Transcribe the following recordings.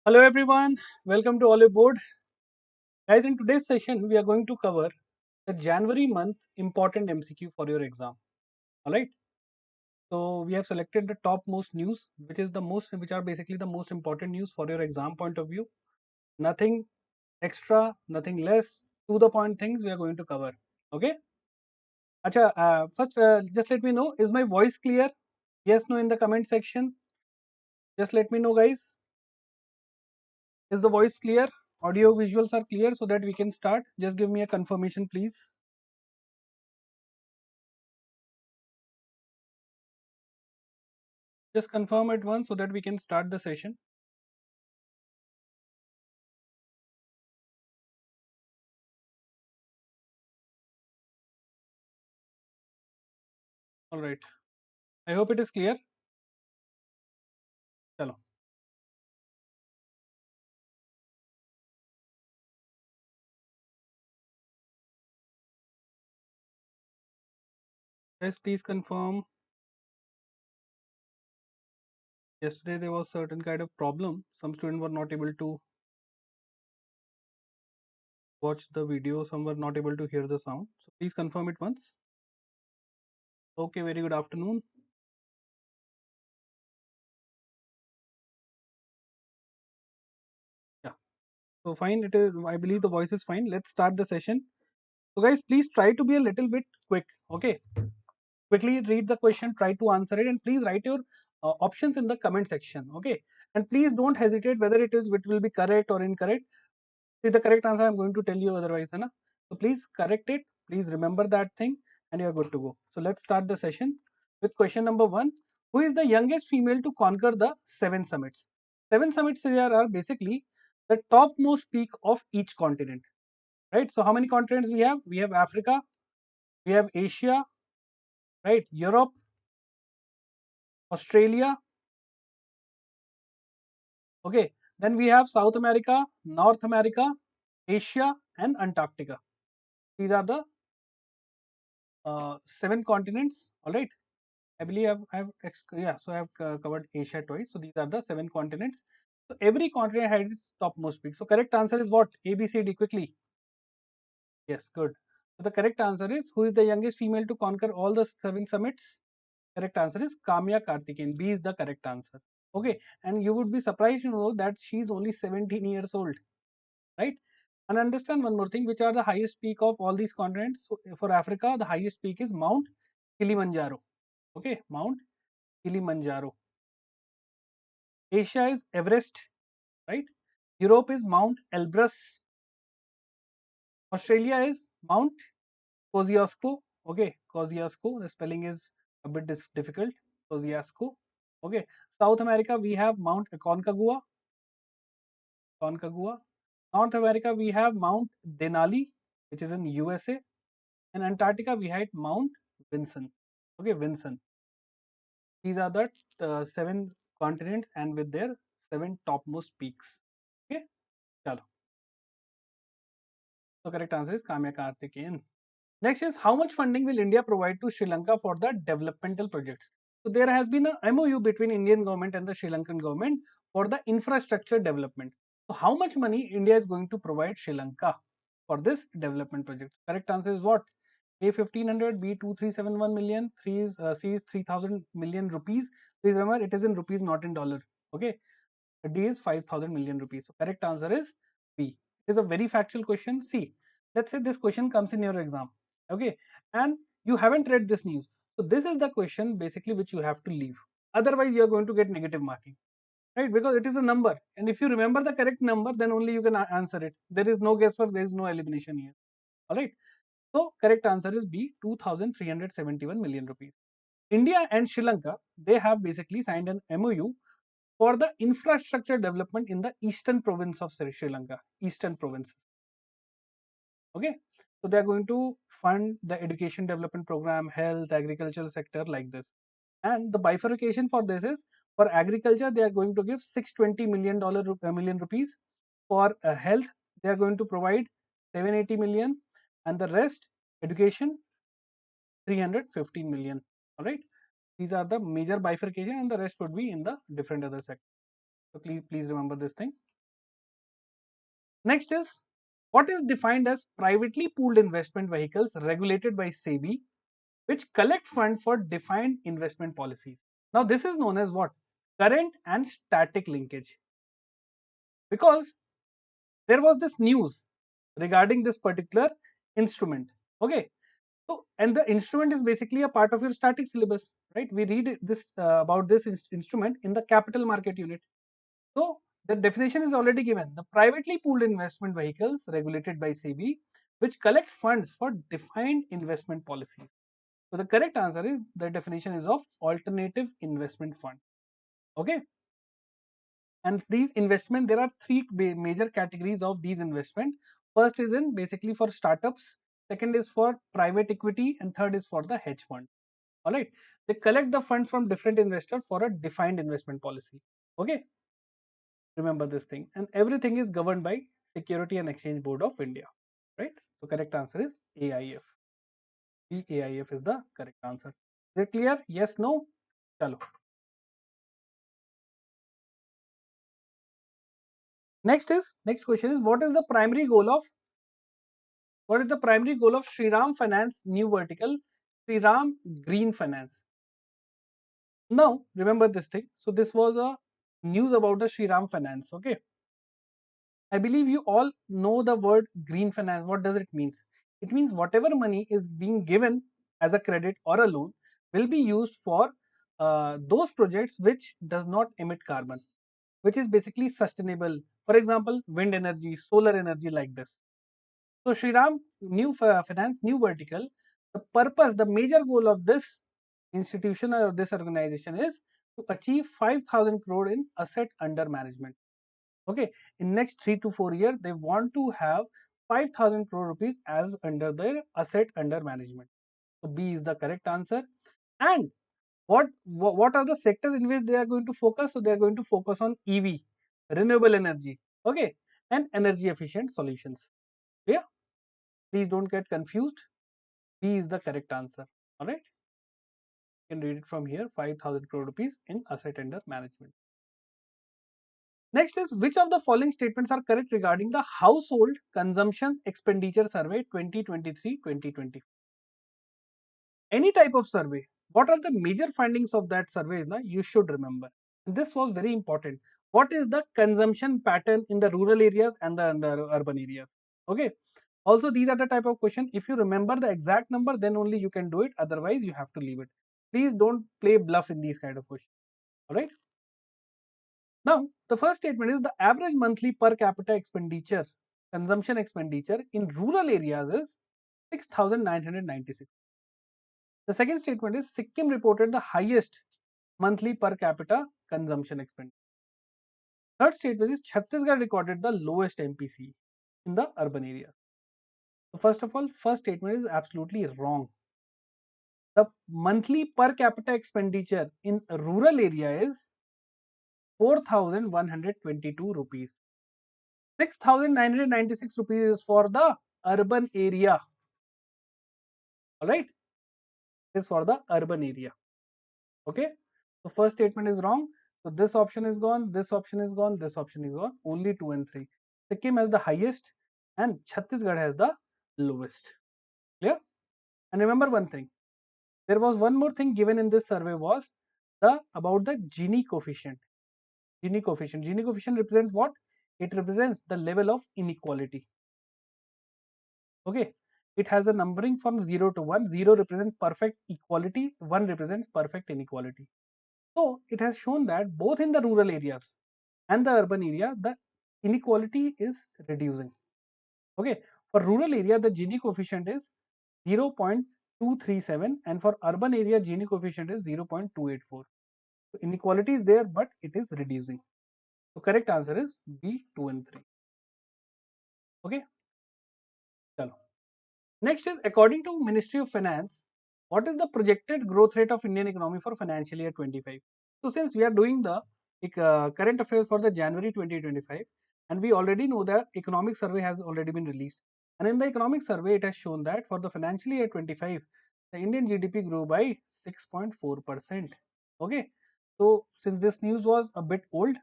Hello everyone, welcome to Oliveboard. Guys, in today's session, we are going to cover the January month important MCQ for your exam. Alright, so we have selected the top most news, which are basically the most important news for your exam point of view. Nothing extra, nothing less, to the point things we are going to cover. Okay, Acha, first just let me know, is my voice clear? Yes, no in the comment section. Just let me know, guys. Is the voice clear? Audio visuals are clear so that we can start. Just give me a confirmation, please. Just confirm it once so that we can start the session. Alright. I hope it is clear. Chalo. Guys, please confirm. Yesterday there was certain kind of problem. Some students were not able to watch the video. Some were not able to hear the sound. So please confirm it once. Okay, very good afternoon. Yeah. So fine, it is. I believe the voice is fine. Let's start the session. So guys, please try to be a little bit quick. Okay. Quickly read the question, try to answer it, and please write your options in the comment section. Okay. And please don't hesitate whether it will be correct or incorrect. See the correct answer I'm going to tell you otherwise, है ना? So please correct it. Please remember that thing, and you are good to go. So let's start the session with question number one. Who is the youngest female to conquer the seven summits? Seven summits here are basically the topmost peak of each continent, right? So how many continents we have? We have Africa, we have Asia, right? Europe, Australia. Okay. Then we have South America, North America, Asia, and Antarctica. These are the seven continents. All right. I believe so I've covered Asia twice. So these are the seven continents. So every continent has its topmost peak. So correct answer is what? A, B, C, D quickly. Yes, good. So the correct answer is, who is the youngest female to conquer all the seven summits? Correct answer is Kamya Karthikeyan. B is the correct answer. Okay, and you would be surprised to know that she is only 17 years old, right? And understand one more thing, which are the highest peak of all these continents? So for Africa, the highest peak is Mount Kilimanjaro. Okay, Mount Kilimanjaro. Asia is Everest, right? Europe is Mount Elbrus. Australia is Mount Kosciuszko. Okay, Kosciuszko. The spelling is a bit difficult. Kosciuszko. Okay. South America we have Mount Aconcagua. Aconcagua. North America we have Mount Denali, which is in USA, and Antarctica we had Mount Vinson. Okay, Vinson. These are the seven continents and with their seven topmost peaks. Okay, chalo. So correct answer is Kamya Karthikeyan. Next is, how much funding will India provide to Sri Lanka for the developmental projects? So there has been a MOU between Indian government and the Sri Lankan government for the infrastructure development. So how much money India is going to provide Sri Lanka for this development project? Correct answer is what? A 1500, B 2371 million, C is 3000 million rupees. Please remember it is in rupees, not in dollar. Okay. D is 5000 million rupees. So correct answer is B. It is a very factual question. See, let's say this question comes in your exam. Okay. And you haven't read this news. So this is the question basically which you have to leave. Otherwise, you are going to get negative marking. Right? Because it is a number. And if you remember the correct number, then only you can answer it. There is no guesswork, there is no elimination here. Alright. So correct answer is B, 2371 million rupees. India and Sri Lanka, they have basically signed an MOU for the infrastructure development in the eastern province of Sri Lanka, eastern provinces. Okay, so they are going to fund the education development program, health, agricultural sector like this. And the bifurcation for this is, for agriculture they are going to give $620 million rupees. For health they are going to provide 780 million, and the rest education 315 million. All right, these are the major bifurcation, and the rest would be in the different other sectors. So please remember this thing. Next is, what is defined as privately pooled investment vehicles regulated by SEBI, which collect funds for defined investment policies. Now, this is known as what? Current and static linkage. Because there was this news regarding this particular instrument. Okay. So, and the instrument is basically a part of your static syllabus, right? We read this about this instrument in the capital market unit. So, the definition is already given. The privately pooled investment vehicles regulated by SEBI, which collect funds for defined investment policies. So, the correct answer is, the definition is of alternative investment fund. Okay. And these investment, there are three major categories of these investment. First is in basically for startups, second is for private equity, and third is for the hedge fund. All right, they collect the funds from different investors for a defined investment policy. Okay, remember this thing, and everything is governed by Security and Exchange Board of India, right? So correct answer is AIF. AIF is the correct answer. Is it clear? Yes, no? Chalo. Next question is, what is the primary goal of Shriram Finance new vertical, Shriram Green Finance? Now remember this thing. So this was a news about the Shriram Finance. Okay, I believe you all know the word green finance. What does it mean? It means whatever money is being given as a credit or a loan will be used for those projects which does not emit carbon, which is basically sustainable. For example, wind energy, solar energy, like this. So Shriram New Finance New Vertical, the purpose, the major goal of this institution or this organization is to achieve 5,000 crore in asset under management. Okay, in next 3 to 4 years, they want to have 5,000 crore rupees as under their asset under management. So B is the correct answer. And what are the sectors in which they are going to focus? So they are going to focus on EV, renewable energy, okay, and energy efficient solutions. Yeah, please don't get confused. B is the correct answer. All right, you can read it from here. 5,000 crore rupees in asset under management. Next is, which of the following statements are correct regarding the Household Consumption Expenditure Survey 2023-2024? Any type of survey, what are the major findings of that survey? You should remember. And this was very important. What is the consumption pattern in the rural areas and the urban areas? Okay. Also, these are the type of question. If you remember the exact number, then only you can do it. Otherwise, you have to leave it. Please don't play bluff in these kind of questions. All right. Now, the first statement is, the average monthly per capita expenditure, consumption expenditure in rural areas is 6,996. The second statement is, Sikkim reported the highest monthly per capita consumption expenditure. Third statement is, Chhattisgarh recorded the lowest MPC in the urban area. So first of all, first statement is absolutely wrong. The monthly per capita expenditure in rural area is 4,122 rupees. 6,996 rupees is for the urban area. Alright, is for the urban area. Okay, so first statement is wrong. So this option is gone, this option is gone, this option is gone. Only 2 and 3. Sikkim has the highest and Chhattisgarh has the lowest. Clear? And remember one thing. There was one more thing given in this survey was about the Gini coefficient. Gini coefficient. Gini coefficient represents what? It represents the level of inequality. Okay, it has a numbering from 0 to 1. 0 represents perfect equality, 1 represents perfect inequality. So it has shown that both in the rural areas and the urban area, the inequality is reducing. Okay, for rural area, the Gini coefficient is 0.237, and for urban area, Gini coefficient is 0.284. So inequality is there, but it is reducing. So correct answer is B, 2 and 3. Okay, chalo. Next is, according to Ministry of Finance, what is the projected growth rate of Indian economy for financial year 25? So since we are doing the current affairs for the January 2025, and we already know that economic survey has already been released, and in the economic survey it has shown that for the financial year 25, the Indian GDP grew by 6.4%. Okay, so since this news was a bit old,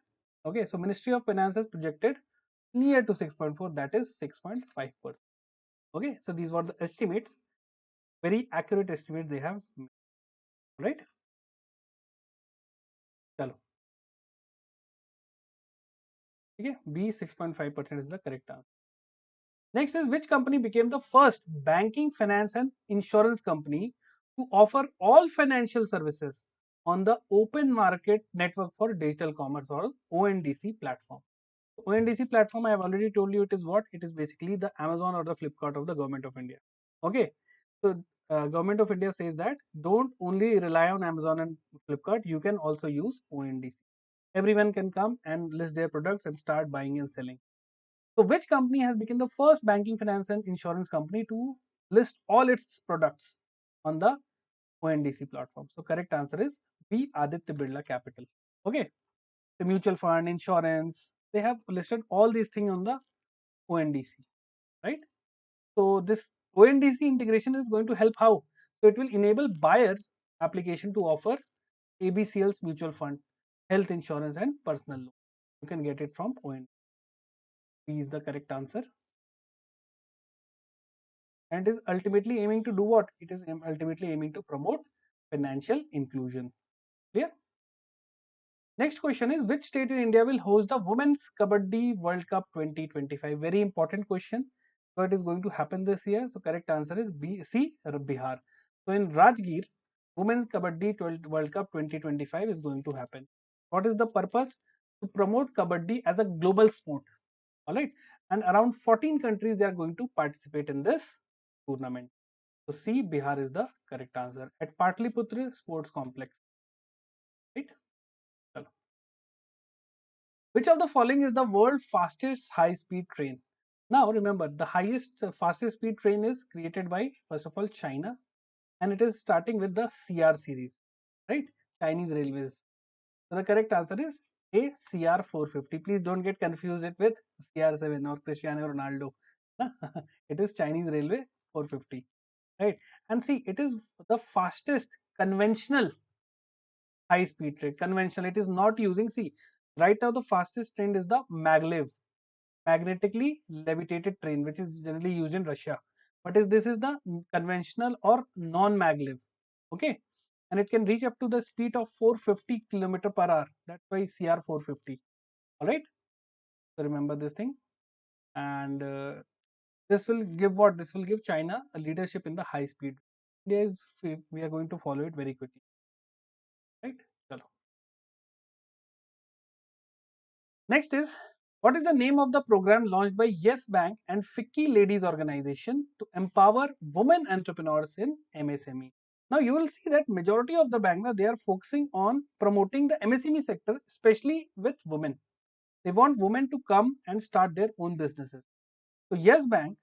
okay, so Ministry of Finance has projected near to 6.4, that is 6.5%. Okay, so these were the estimates, very accurate estimates they have made, right? Chalo. Okay, B 6.5% is the correct answer. Next is, which company became the first banking, finance, and insurance company to offer all financial services on the open market network for digital commerce, or ONDC platform? ONDC platform, I have already told you it is what? It is basically the Amazon or the Flipkart of the government of India. Okay, so government of India says that don't only rely on Amazon and Flipkart, you can also use ONDC. Everyone can come and list their products and start buying and selling. So, which company has become the first banking, finance, and insurance company to list all its products on the ONDC platform? So, correct answer is B. Aditya Birla Capital. Okay, the mutual fund, insurance, they have listed all these things on the ONDC, right? So, this ONDC integration is going to help how? So, it will enable buyers application to offer ABCL's mutual fund, health insurance, and personal loan. You can get it from ONDC. B is the correct answer. And it is ultimately aiming to do what? It is ultimately aiming to promote financial inclusion. Clear? Next question is, which state in India will host the Women's Kabaddi World Cup 2025? Very important question. So it is going to happen this year. So correct answer is B, C, Bihar. So in Rajgir, Women's Kabaddi World Cup 2025 is going to happen. What is the purpose? To promote Kabaddi as a global sport. Alright. And around 14 countries they are going to participate in this tournament. So C, Bihar is the correct answer at Patliputra Sports Complex. Right? Chalo. Which of the following is the world's fastest high-speed train? Now remember, the highest fastest speed train is created by, first of all, China, and it is starting with the CR series, right? Chinese Railways. So the correct answer is A, CR 450. Please don't get confused it with CR7 or Cristiano Ronaldo. It is Chinese Railway 450, right? And see, it is the fastest conventional high speed train. Conventional, it is not using, see, right now the fastest train is the maglev, magnetically levitated train, which is generally used in Russia. But this is the conventional or non-maglev. Okay, and it can reach up to the speed of 450 kilometer per hour. That's why CR 450. All right, so remember this thing. And this will give what? This will give China a leadership in the high speed. India is, we are going to follow it very quickly, right? Chalo. Next is, what is the name of the program launched by Yes Bank and FICCI Ladies Organization to empower women entrepreneurs in MSME? Now you will see that majority of the bank, they are focusing on promoting the MSME sector, especially with women. They want women to come and start their own businesses. So Yes Bank,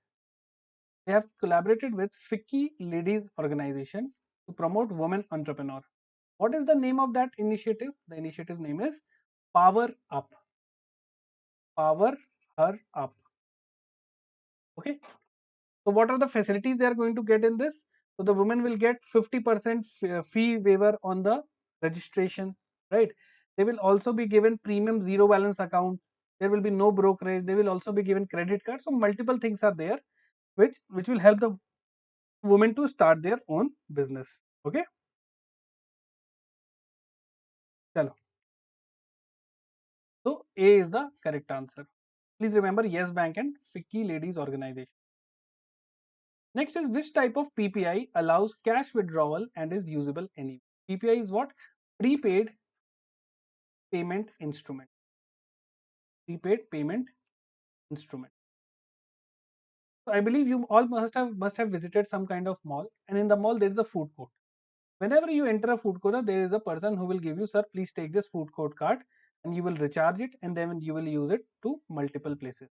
they have collaborated with FICCI Ladies Organization to promote women entrepreneur. What is the name of that initiative? The initiative name is Power Up. Power Her Up. Okay. So what are the facilities they are going to get in this? So the women will get 50% fee waiver on the registration, right? They will also be given premium zero balance account. There will be no brokerage. They will also be given credit card. So multiple things are there, which will help the women to start their own business. Okay. Chalo. So A is the correct answer. Please remember Yes Bank and FICCI Ladies Organization. Next is, which type of PPI allows cash withdrawal and is usable anywhere? PPI is what? Prepaid payment instrument. Prepaid payment instrument. So I believe you all must have visited some kind of mall, and in the mall there is a food court. Whenever you enter a food court, there is a person who will give you, sir, please take this food court card, and you will recharge it, and then you will use it to multiple places.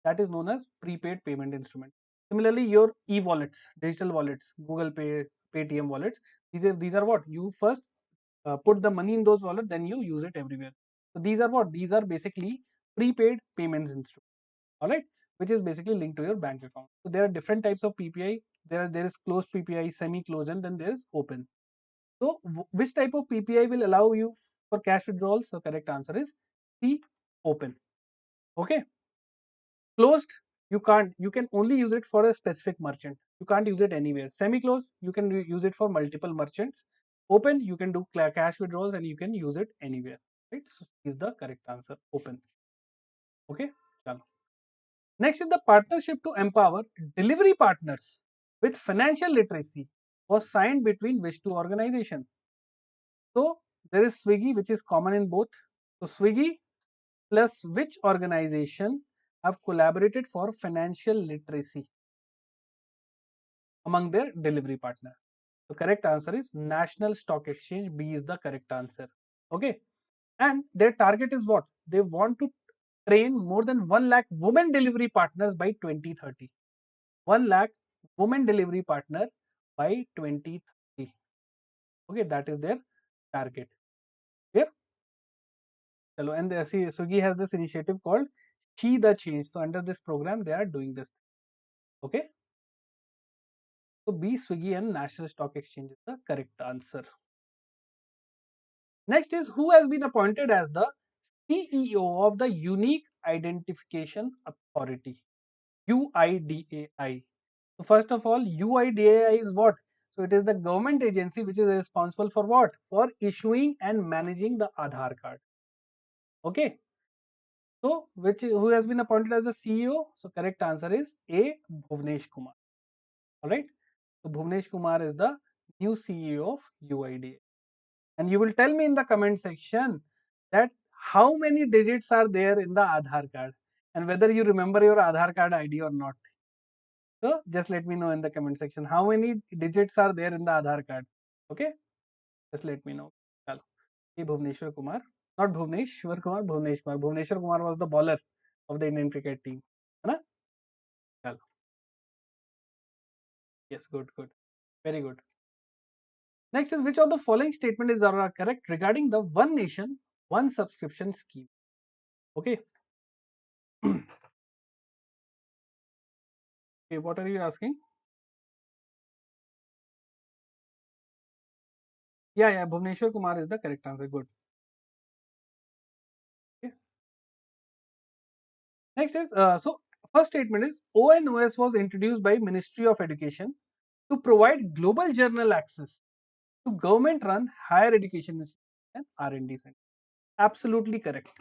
That is known as prepaid payment instrument. Similarly, your e-wallets, digital wallets, Google Pay, Paytm wallets, these are what? You first put the money in those wallets, then you use it everywhere. So these are what? These are basically prepaid payments instrument. All right, which is basically linked to your bank account. So there are different types of PPI. There is closed PPI, semi-closed, and then there is open. So which type of PPI will allow you for cash withdrawals? So correct answer is C, open. Okay. Closed, you can only use it for a specific merchant. You can't use it anywhere. Semi closed, you can use it for multiple merchants. Open, you can do cash withdrawals and you can use it anywhere, right? So is the correct answer, open. Okay, chalo. Next is the partnership to empower delivery partners with financial literacy was signed between which two organizations? So there is Swiggy, which is common in both. So Swiggy plus which organization have collaborated for financial literacy among their delivery partner? The correct answer is National Stock Exchange. B is the correct answer. Okay. And their target is what? They want to train more than 1 lakh women delivery partners by 2030. 1 lakh women delivery partner by 2030. Okay, that is their target. Clear? Hello, and see, Swiggy has this initiative called She the Change. So under this program, they are doing this. Okay. So B, Swiggy and National Stock Exchange is the correct answer. Next is who has been appointed as the CEO of the Unique Identification Authority, UIDAI. So first of all, UIDAI is what? So it is the government agency which is responsible for what? For issuing and managing the Aadhaar card. Okay. So who has been appointed as the CEO? So correct answer is A, Bhuvnesh Kumar. Alright. So Bhuvnesh Kumar is the new CEO of UIDAI. And you will tell me in the comment section that how many digits are there in the Aadhaar card and whether you remember your Aadhaar card ID or not. So just let me know in the comment section how many digits are there in the Aadhaar card. Okay, just let me know. Chalo. Ye Bhuvneshwar Kumar, not Bhuvneshwar Kumar, Bhuvnesh Kumar. Bhuvneshwar Kumar was the bowler of the Indian cricket team. है ना? Chalo. Yes, good, good, very good. Next is which of the following statement is correct regarding the One Nation, One Subscription scheme? Okay. Okay, what are you asking? Yeah, Bhuvneshwar Kumar is the correct answer. Good. Okay. Next is so first statement is ONOS was introduced by Ministry of Education to provide global journal access to government-run higher education institutions and R&D centers. Absolutely correct.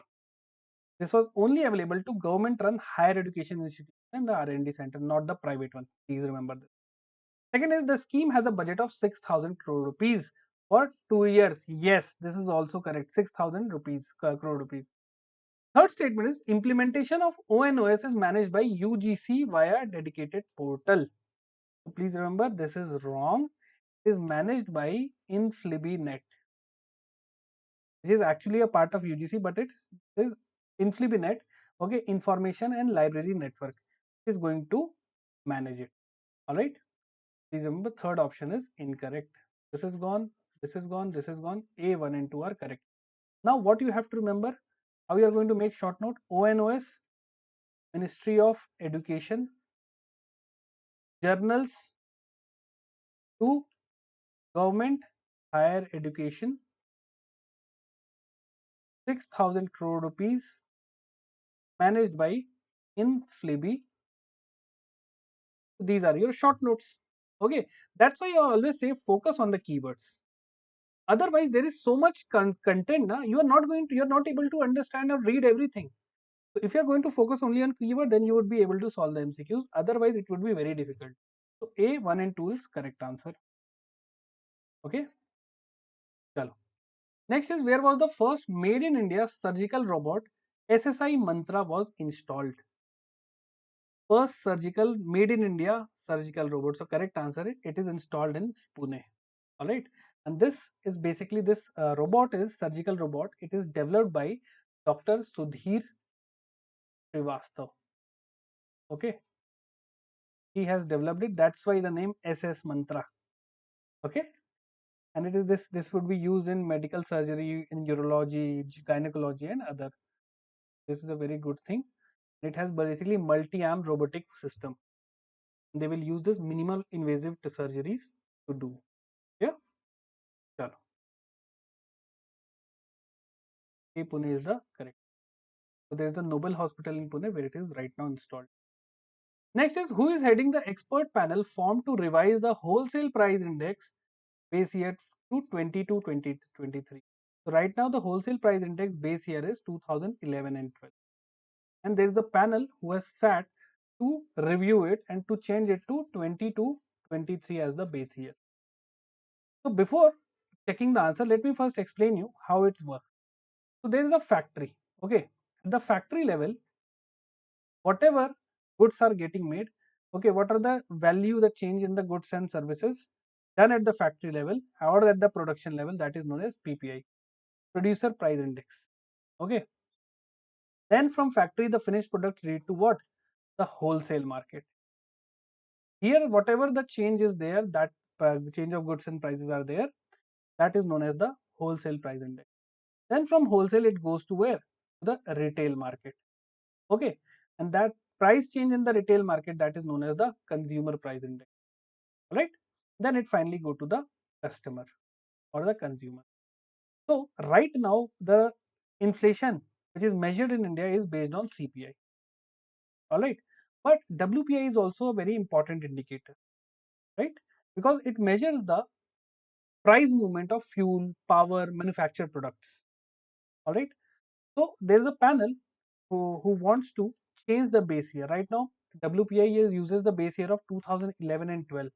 This was only available to government-run higher education institutions and the R&D center, not the private one. Please remember this. Second is the scheme has a budget of 6,000 crore rupees for 2 years. Yes, this is also correct. 6,000 rupees crore rupees. Third statement is implementation of ONOS is managed by UGC via dedicated portal. So please remember this is wrong. It is managed by InflibiNet, which is actually a part of UGC, but it is InflibiNet, okay, Information and Library Network is going to manage it. All right. Please remember third option is incorrect. This is gone. This is gone. This is gone. A, 1 and 2 are correct. Now what you have to remember, how you are going to make short note, ONOS, Ministry of Education, journals to government higher education, 6,000 crore rupees managed by Inflibi. These are your short notes. Okay, that's why I always say focus on the keywords. Otherwise, there is so much content. You are not going to, you are not able to understand or read everything. So if you are going to focus only on keyword, then you would be able to solve the MCQs. Otherwise, it would be very difficult. So A, 1 and 2 is correct answer. Okay. Chalo. Next is where was the first made in India surgical robot SSI Mantra was installed? First surgical made in India surgical robot. So correct answer is it is installed in Pune. All right. And this is basically this robot is surgical robot. It is developed by Dr. Sudhir Srivastav. Okay. He has developed it. That's why the name SS Mantra. Okay. And it is this would be used in medical surgery, in urology, gynecology, and other. This is a very good thing. It has basically multi-arm robotic system. They will use this minimal invasive surgeries to do. Yeah. Chalo. A, Pune is the correct. So there is a Nobel Hospital in Pune where it is right now installed. Next is, who is heading the expert panel formed to revise the wholesale price index base year to 2023. So right now the wholesale price index base year is 2011 and 12. And there is a panel who has sat to review it and to change it to 22-23 as the base year. So before checking the answer, let me first explain you how it works. So there is a factory. Okay, at the factory level, whatever goods are getting made, okay, what are the value, the change in the goods and services done at the factory level or at the production level, that is known as PPI, producer price index. Okay, then from factory the finished product read to what? The wholesale market. Here whatever the change is there, that change of goods and prices are there, that is known as the wholesale price index. Then from wholesale it goes to where? The retail market. Okay, and that price change in the retail market, that is known as the consumer price index. Right? Then it finally go to the customer or the consumer. So right now the inflation which is measured in India is based on CPI. Alright, but WPI is also a very important indicator, right? Because it measures the price movement of fuel, power, manufactured products. Alright, so there is a panel who wants to change the base year. Right now, WPI uses the base year of 2011 and 12.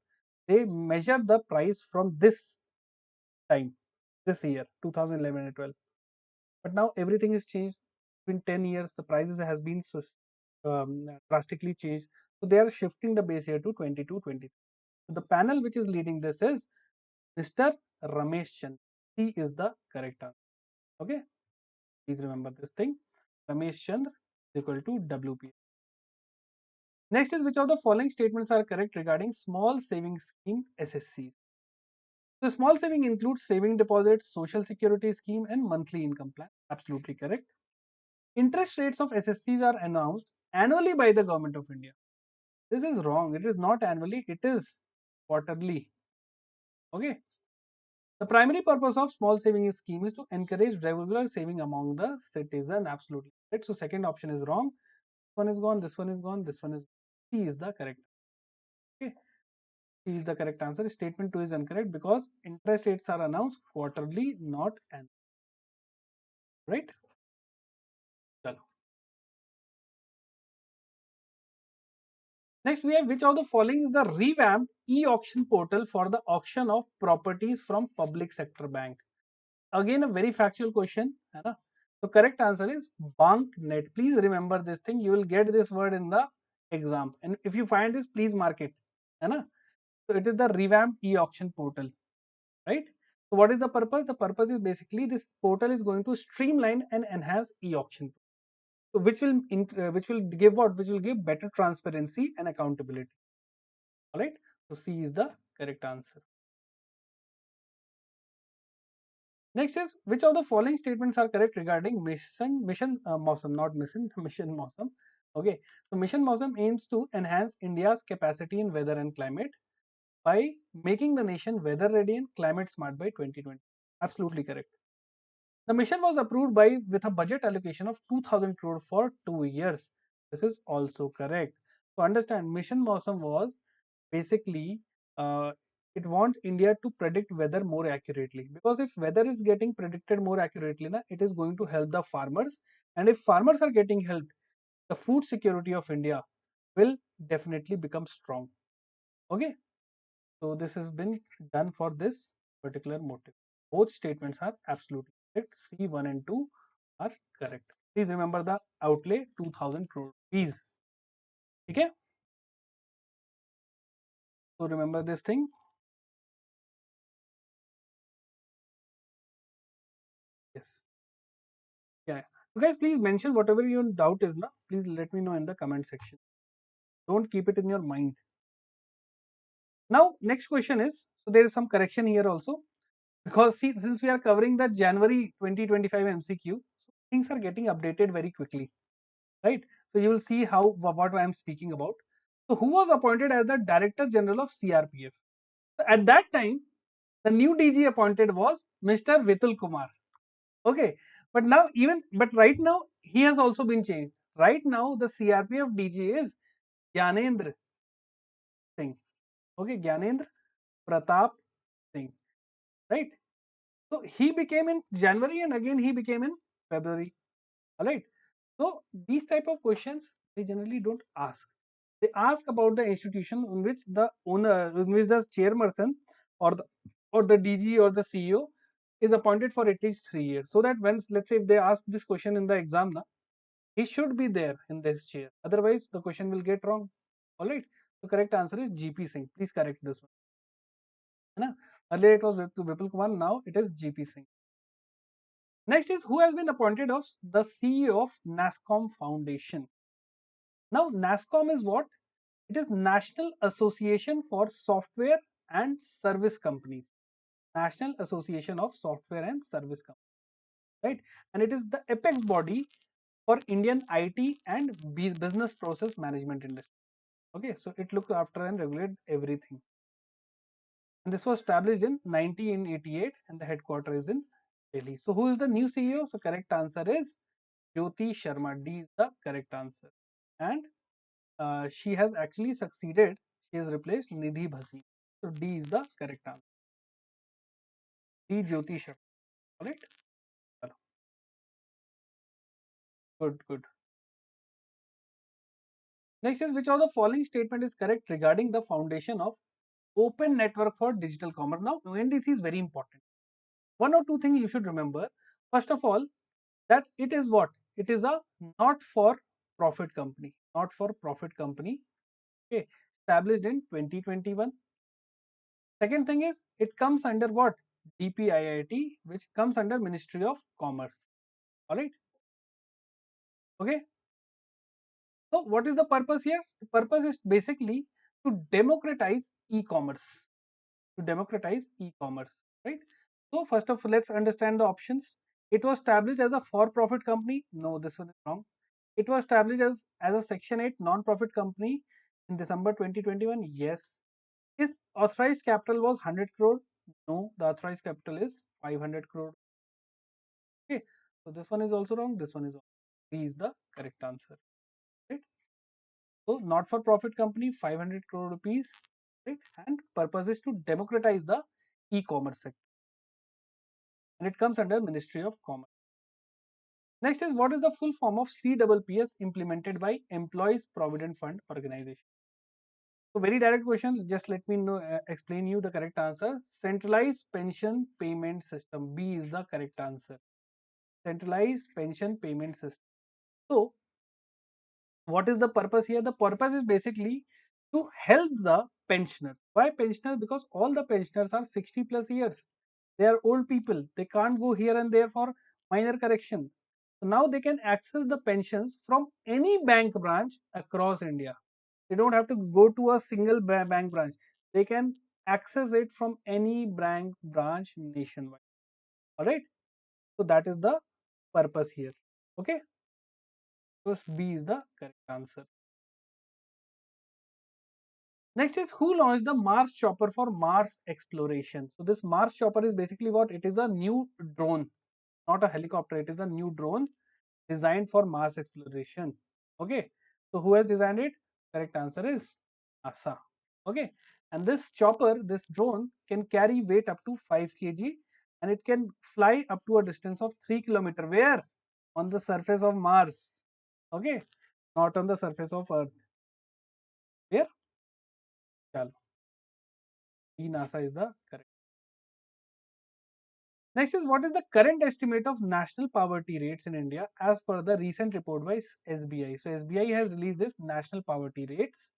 They measure the price from this time, this year, 2011 and 12. But now everything is changed. In 10 years, the prices has been drastically changed. So they are shifting the base year to 22-23. So the panel which is leading this is Mr. Ramesh Chand. He is the correct answer. Okay, please remember this thing. Ramesh Chandra is equal to WPI. Next is, which of the following statements are correct regarding small savings scheme SSC? The small saving includes saving deposits, social security scheme and monthly income plan. Absolutely correct. Interest rates of SSCs are announced annually by the government of India. This is wrong. It is not annually, it is quarterly. Okay. The primary purpose of small saving scheme is to encourage regular saving among the citizen. Absolutely correct. So second option is wrong. This one is gone, this one is gone, this one is C is the correct. Okay. C is the correct answer. Statement 2 is incorrect because interest rates are announced quarterly, not annually. Right? Chalo. Next, we have, which of the following is the revamped e-auction portal for the auction of properties from public sector bank? Again, a very factual question. So correct answer is BankNet. Please remember this thing. You will get this word in the exam. And if you find this, please mark it. So it is the revamped e-auction portal. Right? So what is the purpose? The purpose is basically this portal is going to streamline and enhance e-auction. So which will give what? Which will give better transparency and accountability. Alright. So C is the correct answer. Next is, which of the following statements are correct regarding mission Mausam, not mission, mission Mausam. Okay, so mission Mausam aims to enhance India's capacity in weather and climate by making the nation weather ready and climate smart by 2020. Absolutely correct. The mission was approved by with a budget allocation of 2000 crore for 2 years. This is also correct. So understand, mission Mausam was basically it wants India to predict weather more accurately, because if weather is getting predicted more accurately, it is going to help the farmers, and if farmers are getting helped, the food security of India will definitely become strong. Okay, so this has been done for this particular motive. Both statements are absolutely correct. C1 and 2 are correct. Please remember the outlay 2000 crore rupees. Okay, so remember this thing. Yes. Yeah. So guys, please mention whatever your doubt is now. Please let me know in the comment section. Don't keep it in your mind. Now, next question is, so there is some correction here also, because see, since we are covering the January 2025 MCQ, so things are getting updated very quickly, right? So you will see how what I am speaking about. So who was appointed as the Director General of CRPF? So at that time, the new DG appointed was Mr. Vitul Kumar. Okay, but right now he has also been changed. Right now, the CRPF DG is Gyanendra Singh. Okay, Gyanendra Pratap Singh. Right. So he became in January and again he became in February. All right. So these type of questions they generally don't ask. They ask about the institution in which the owner, in which the chairperson or the DG or the CEO is appointed for at least 3 years. So that when let's say if they ask this question in the exam, na, he should be there in this chair. Otherwise, the question will get wrong. All right. The correct answer is GP Singh. Please correct this one. है ना? Earlier it was Vipul Kumar. Now it is GP Singh. Next is who has been appointed as the CEO of NASSCOM Foundation. Now NASSCOM is what? It is National Association for Software and Service Companies. National Association of Software and Service Companies. Right? And it is the apex body for Indian IT and business process management industry. Okay, so it looks after and regulate everything. And this was established in 1988 and the headquarters is in Delhi. So who is the new CEO? So correct answer is Jyoti Sharma. D is the correct answer. And she has actually succeeded. She has replaced Nidhi Bhasi. So D is the correct answer. D Jyoti Sharma. Alright. Good, good. Next is which of the following statement is correct regarding the foundation of Open Network for Digital Commerce. Now ONDC is very important. One or two things you should remember. First of all, that it is what? It is a not for profit company. Not for profit company. Okay. Established in 2021. Second thing is it comes under what? DPIIT, which comes under Ministry of Commerce. Alright. Okay. So what is the purpose here? The purpose is basically to democratize e-commerce. To democratize e-commerce. Right. So first of all, let's understand the options. It was established as a for-profit company. No, this one is wrong. It was established as a Section 8 non-profit company in December 2021. Yes. Its authorized capital was 100 crore. No, the authorized capital is 500 crore. Okay. So this one is also wrong. This one is wrong. B is the correct answer. Right. So not-for-profit company, 500 crore rupees. Right. And purpose is to democratize the e-commerce sector. And it comes under Ministry of Commerce. Next is what is the full form of CPPS implemented by Employees Provident Fund Organization? So very direct question. Just let me know, explain you the correct answer. Centralized Pension Payment System. B is the correct answer. Centralized Pension Payment System. So what is the purpose here? The purpose is basically to help the pensioners. Why pensioners? Because all the pensioners are 60 plus years. They are old people. They can't go here and there for minor correction. So now they can access the pensions from any bank branch across India. They don't have to go to a single bank branch. They can access it from any bank branch nationwide. All right. So that is the purpose here. Okay. So B is the correct answer. Next is who launched the Mars chopper for Mars exploration. So this Mars chopper is basically what? It is a new drone, not a helicopter. It is a new drone designed for Mars exploration. Okay. So who has designed it? Correct answer is NASA. Okay. And this chopper, this drone can carry weight up to 5 kg and it can fly up to a distance of 3 kilometer. Where? On the surface of Mars. Okay. Not on the surface of Earth. Where? Chalo. NASA is the correct. Next is what is the current estimate of national poverty rates in India as per the recent report by SBI. So SBI has released this national poverty rates.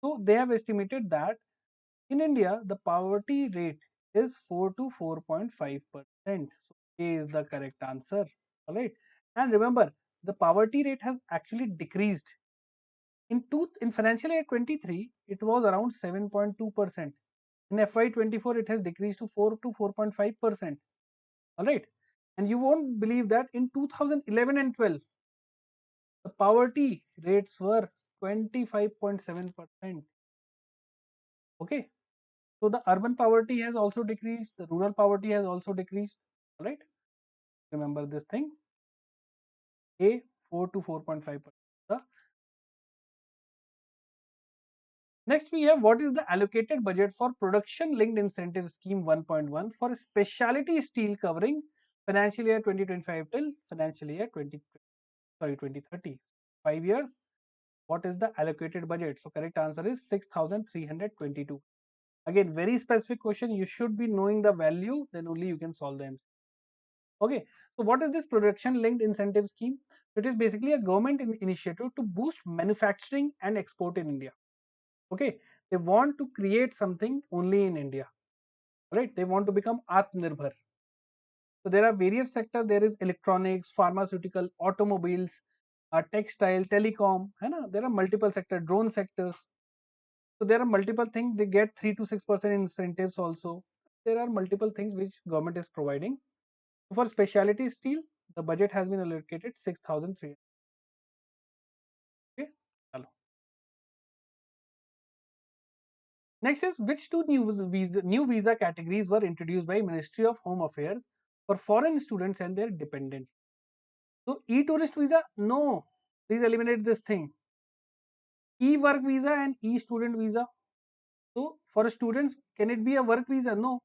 So they have estimated that in India the poverty rate is 4 to 4.5%. So A is the correct answer. All right. And remember the poverty rate has actually decreased. In financial year 23 it was around 7.2%. In FY24 it has decreased to 4 to 4.5%. All right. And you won't believe that in 2011 and 12, the poverty rates were 25.7%. Okay. So the urban poverty has also decreased, the rural poverty has also decreased. All right. Remember this thing. A 4 to 4.5%. Next, we have what is the allocated budget for production linked incentive scheme 1.1 for specialty steel covering financial year 2025 till financial year 2030. 5 years. What is the allocated budget? So correct answer is 6,322. Again, very specific question. You should be knowing the value, then only you can solve the MC. Okay. So what is this production linked incentive scheme? It is basically a government initiative to boost manufacturing and export in India. Okay. They want to create something only in India. Right. They want to become Atmanirbhar. So there are various sectors. There is electronics, pharmaceutical, automobiles, textile, telecom. है ना? There are multiple sectors, drone sectors. So there are multiple things. They get 3 to 6% incentives also. There are multiple things which government is providing. For specialty steel, the budget has been allocated 6,300. Okay. Hello. Next is which two new visa categories were introduced by Ministry of Home Affairs for foreign students and their dependents? So e-tourist visa, no. Please eliminate this thing. E-work visa and e-student visa. So for students, can it be a work visa? No.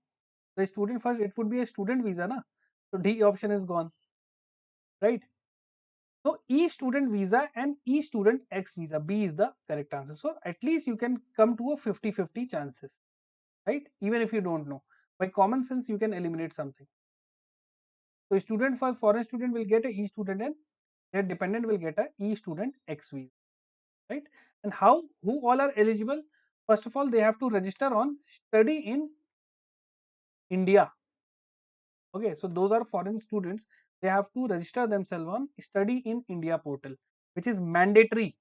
The student first, it would be a student visa, na? So D option is gone, right? So e-student visa and e-student X visa, B is the correct answer. So at least you can come to a 50-50 chances, right? Even if you don't know. By common sense, you can eliminate something. So student first, foreign student will get a e-student and their dependent will get a e-student X visa, right? And how, who all are eligible? First of all, they have to register on study in India. Okay, so those are foreign students. They have to register themselves on study in India portal, which is mandatory.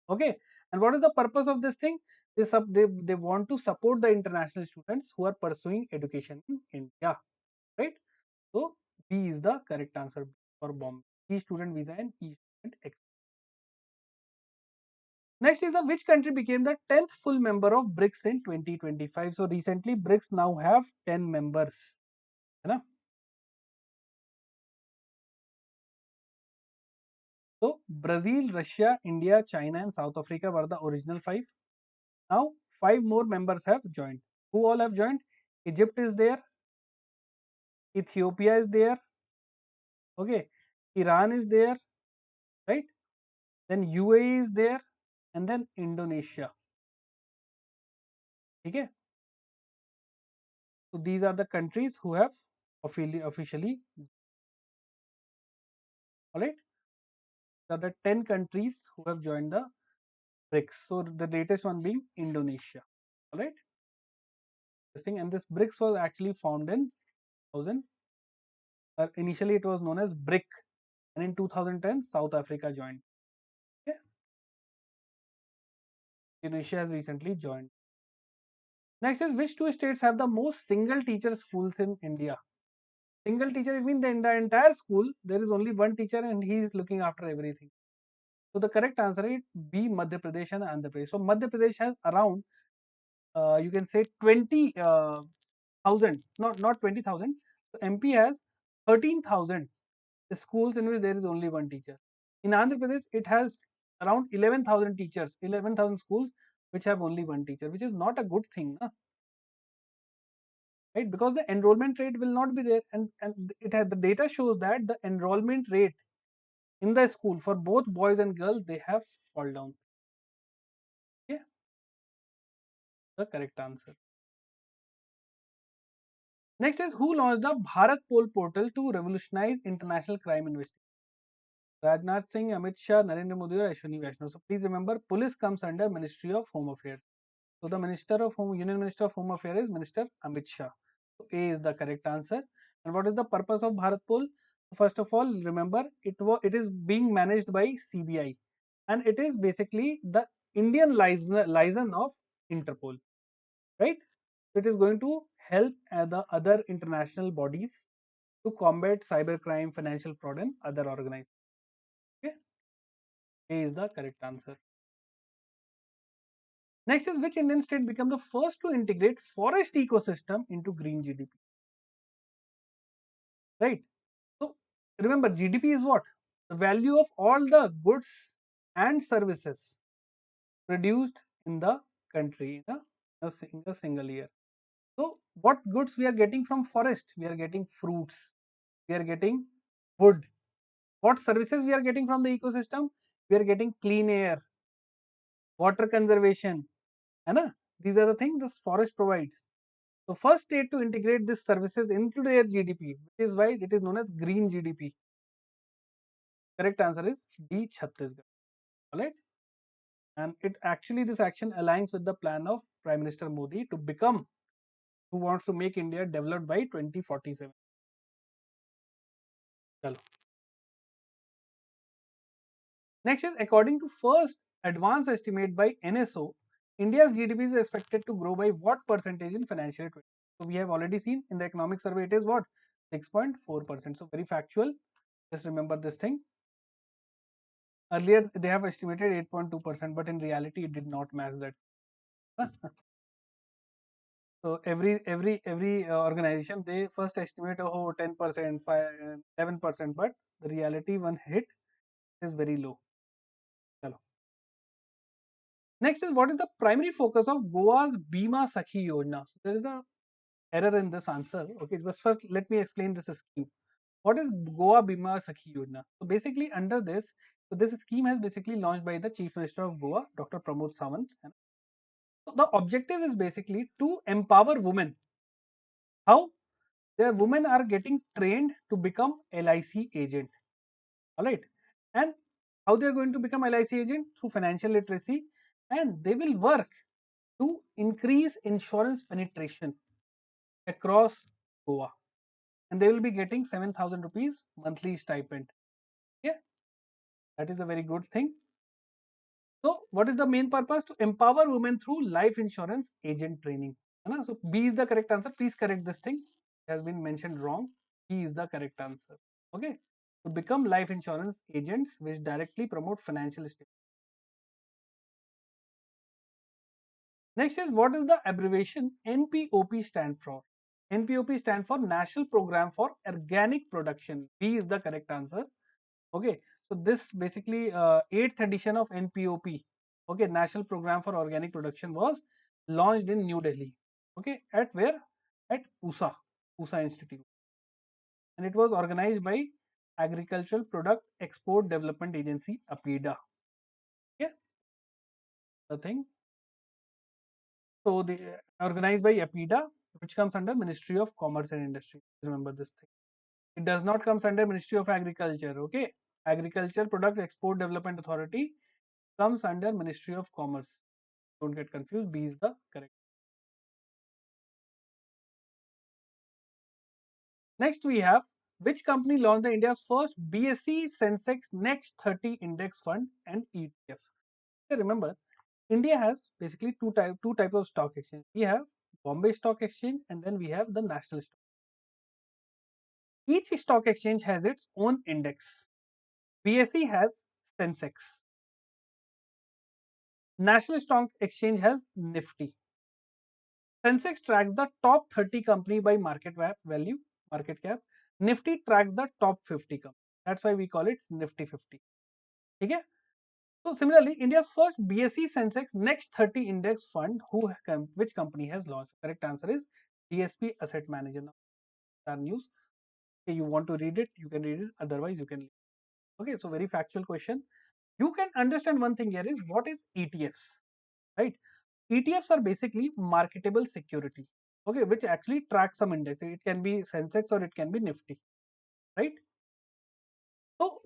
Okay, and what is the purpose of this thing? They want to support the international students who are pursuing education in India, right? So B is the correct answer for Bombay. E-student visa and e-student X. Next is the which country became the 10th full member of BRICS in 2025? So recently BRICS now have 10 members. है ना? So Brazil, Russia, India, China, and South Africa were the original 5. Now 5 more members have joined. Who all have joined? Egypt is there, Ethiopia is there, okay, Iran is there, right? Then UAE is there, and then Indonesia. Okay. So these are the countries who have officially, all right. There are the 10 countries who have joined the BRICS. So the latest one being Indonesia, all right. This thing, and this BRICS was actually formed in 2000. Initially, it was known as BRIC, and in 2010, South Africa joined. Okay. Indonesia has recently joined. Next is which two states have the most single teacher schools in India? Single teacher, it means in the entire school, there is only one teacher and he is looking after everything. So the correct answer is B, Madhya Pradesh and Andhra Pradesh. So Madhya Pradesh has around, you can say 20,000, not 20,000. So MP has 13,000 schools in which there is only one teacher. In Andhra Pradesh, it has around 11,000 teachers, 11,000 schools which have only one teacher, which is not a good thing. Right, because the enrollment rate will not be there, and it has, the data shows that the enrollment rate in the school for both boys and girls, they have fall down. Okay, the correct answer. Next is who launched the Bharat Pol portal to revolutionize international crime investigation? Rajnath Singh, Amit Shah, Narendra Modi, or Ashwini Vaishnav. So please remember, police comes under Ministry of Home Affairs. So the Minister of Home, Union Minister of Home Affairs is Minister Amit Shah. So A is the correct answer. And what is the purpose of Bharat Pol? First of all, remember it is being managed by CBI, and it is basically the Indian liaison of Interpol, right? It is going to help the other international bodies to combat cybercrime, financial fraud, and other organized. Okay, A is the correct answer. Next is which Indian state became the first to integrate forest ecosystem into green GDP? Right. So remember, GDP is what? the value of all the goods and services produced in the country in a single year. So, what goods we are getting from forest? We are getting fruits, we are getting wood. What services we are getting from the ecosystem? We are getting clean air, water conservation, है ना? These are the things this forest provides. So, first state to integrate these services into their GDP, which is why it is known as green GDP. Correct answer is D, Chhattisgarh. Alright, and it actually this action aligns with the plan of Prime Minister Modi to become, who wants to make India developed by 2047. Chalo. Next is, according to first advance estimate by NSO, India's GDP is expected to grow by what percentage in financial year 20? So we have already seen in the economic survey it is what, 6.4%. So very factual. Just remember this thing. Earlier they have estimated 8.2%, but in reality it did not match that. So every organization, they first estimate 10%, 11%, but the reality one hit is very low. Chalo. Next is, what is the primary focus of Goa's Bima Sakhi Yojana? So there is a error in this answer. Okay, but first let me explain this scheme. What is Goa Bima Sakhi Yojana? So basically under this, so this scheme has basically launched by the Chief Minister of Goa, Dr. Pramod Sawant. So the objective is basically to empower women. How? The women are getting trained to become LIC agent. All right, and how they are going to become LIC agent? Through financial literacy, and they will work to increase insurance penetration across Goa, and they will be getting 7,000 rupees monthly stipend. Yeah, that is a very good thing. So, what is the main purpose? To empower women through life insurance agent training. So, B is the correct answer. Please correct this thing. It has been mentioned wrong. B is the correct answer. Okay. To become life insurance agents which directly promote financial stability. Next is, what is the abbreviation NPOP stand for? NPOP stand for National Program for Organic Production. B is the correct answer. Okay, so this basically 8th edition of NPOP, okay, National Program for Organic Production, was launched in New Delhi. Okay, at where? At PUSA Institute, and it was organized by Agricultural Product Export Development Agency, APIDA. Okay, the thing. So they organized by APIDA, which comes under Ministry of Commerce and Industry. Remember this thing. It does not comes under Ministry of Agriculture. Okay, Agriculture Product Export Development Authority comes under Ministry of Commerce. Don't get confused. B is the correct. Next we have, which company launched the India's first BSE Sensex Next 30 Index Fund and ETFs? Okay, remember, India has basically two types of stock exchange. We have Bombay Stock Exchange, and then we have the National Stock. Each stock exchange has its own index. BSE has Sensex. National Stock Exchange has Nifty. Sensex tracks the top 30 company by market value, market cap. Nifty tracks the top 50 company. That's why we call it Nifty 50. Okay? So similarly, India's first BSE Sensex Next 30 Index Fund, which company has launched? Correct answer is DSP Asset Manager. Now, our news. Okay, you want to read it, you can read it. Otherwise, you can leave. Okay, so very factual question. You can understand one thing here is, what is ETFs, right? ETFs are basically marketable security, okay, which actually tracks some index. It can be Sensex or it can be Nifty, right? So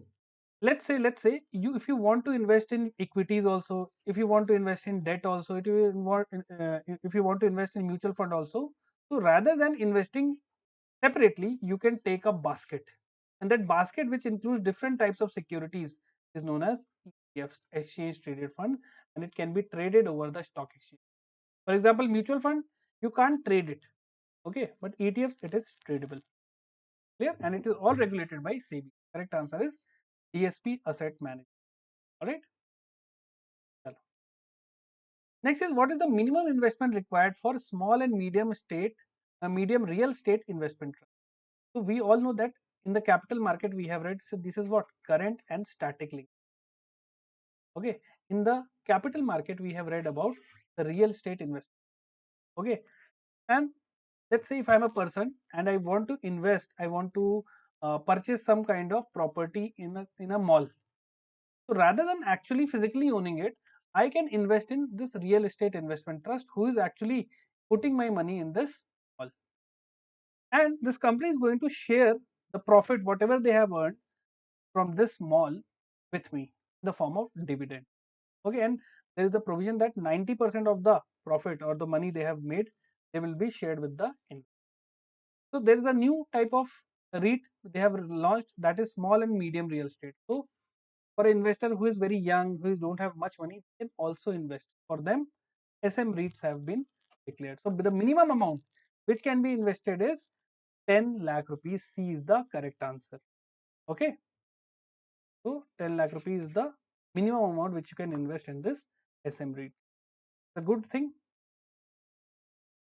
let's say you, if you want to invest in equities also, if you want to invest in debt also, if you want to invest in mutual fund also, so rather than investing separately, you can take a basket, and that basket, which includes different types of securities, is known as ETFs, exchange traded fund, and it can be traded over the stock exchange. For example, mutual fund, you can't trade it, okay, but ETFs, it is tradable. Clear? And it is all regulated by SEBI. Correct answer is DSP Asset Management. All right. Next is, what is the minimum investment required for small and medium real estate investment trust? So we all know that in the capital market we have read, so this is what current and static link. Okay, in the capital market we have read about the real estate investment. Okay, and let's say if I'm a person and I want to invest, I want to purchase some kind of property in a mall. So rather than actually physically owning it, I can invest in this real estate investment trust who is actually putting my money in this mall. And this company is going to share the profit, whatever they have earned from this mall with me in the form of dividend. Okay, and there is a provision that 90% of the profit or the money they have made, they will be shared with the investor. So there is a new type of REIT they have launched, that is small and medium real estate. So for an investor who is very young, who don't have much money, they can also invest. For them, SM REITs have been declared. So the minimum amount which can be invested is 10 lakh rupees. C is the correct answer. Okay. So 10 lakh rupees is the minimum amount which you can invest in this SM REIT. A good thing.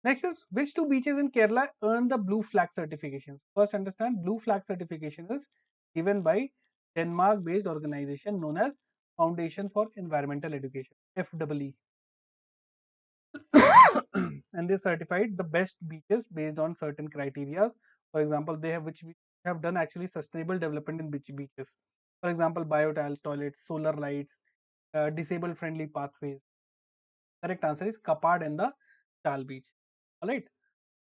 Next is, which two beaches in Kerala earn the blue flag certifications? First, understand blue flag certification is given by Denmark based organization known as Foundation for Environmental Education, FEE. And they certified the best beaches based on certain criteria. For example, they have which we have done actually sustainable development in beaches. For example, bio toilets, solar lights, disabled friendly pathways. Correct answer is Kapad and the Chal beach. All right.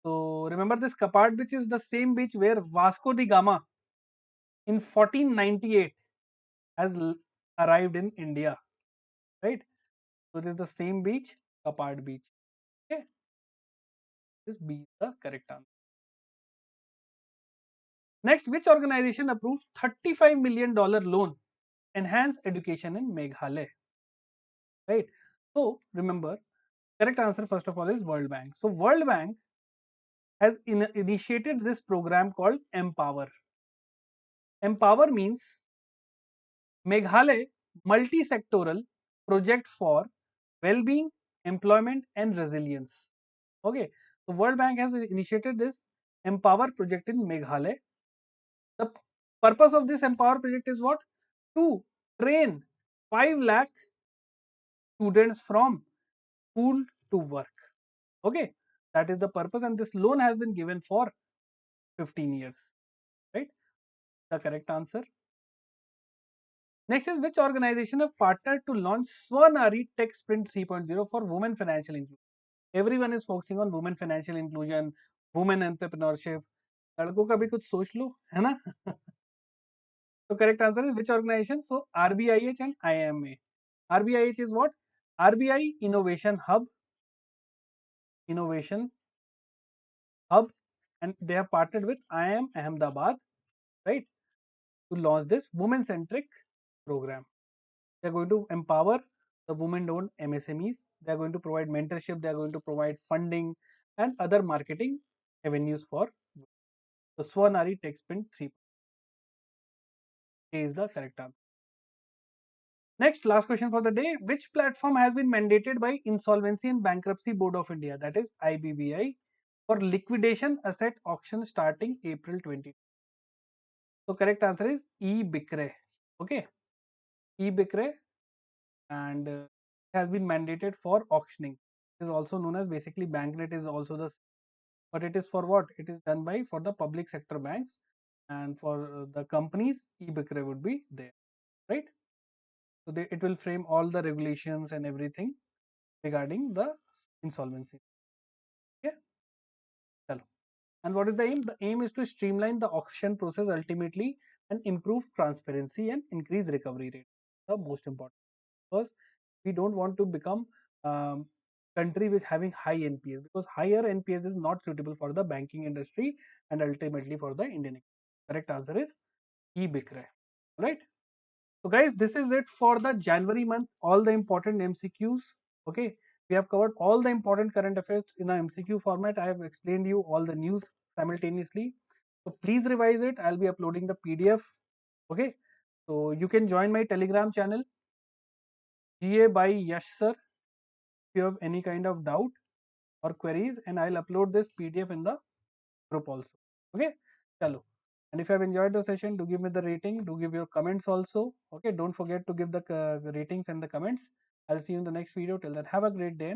So remember this Kapad beach is the same beach where Vasco da Gama in 1498 has arrived in India. Right. So it is the same beach, Kapad beach. Okay. This B is the correct answer. Next, which organization approves $35 million loan enhance education in Meghalaya? Right. So remember, correct answer first of all is World Bank. So World Bank has initiated this program called Empower. Empower means Meghalaya multi-sectoral project for well-being, employment and resilience. Okay. So World Bank has initiated this Empower project in Meghalaya. The purpose of this Empower project is what? To train 5 lakh students from school to work. Okay, that is the purpose, and this loan has been given for 15 years. Right, the correct answer. Next is, which organization have partnered to launch Swanari Tech Sprint 3.0 for women financial inclusion? Everyone is focusing on women financial inclusion, women entrepreneurship. लड़कों का भी कुछ सोच लो, है ना? So correct answer is which organization? So RBIH and IMA. RBIH is what? RBI Innovation Hub, and they have partnered with IIM Ahmedabad, right, to launch this women-centric program. They are going to empower the women-owned MSMEs. They are going to provide mentorship. They are going to provide funding and other marketing avenues for the Swanari Tech Sprint 3. A is the correct answer. Next, last question for the day. Which platform has been mandated by Insolvency and Bankruptcy Board of India, that is IBBI, for liquidation asset auction starting April 20? So correct answer is eBikre. Okay, eBikre, and it has been mandated for auctioning. It is also known as basically banknet is also the, but it is for what? It is done by for the public sector banks, and for the companies, eBikre would be there, right? So it will frame all the regulations and everything regarding the insolvency. Okay, chalo. And what is the aim? The aim is to streamline the auction process ultimately and improve transparency and increase recovery rate. The most important, because we don't want to become country with having high NPS, because higher NPS is not suitable for the banking industry and ultimately for the Indian economy. Correct answer is eBikre. Right. So guys, this is it for the January month. All the important MCQs. Okay, we have covered all the important current affairs in a MCQ format. I have explained you all the news simultaneously. So please revise it. I'll be uploading the PDF. Okay, so you can join my Telegram channel, GA by Yash Sir, if you have any kind of doubt or queries, and I'll upload this PDF in the group also. Okay, chalo. And if you have enjoyed the session, do give me the rating, do give your comments also. Okay, don't forget to give the ratings and the comments. I'll see you in the next video. Till then, have a great day.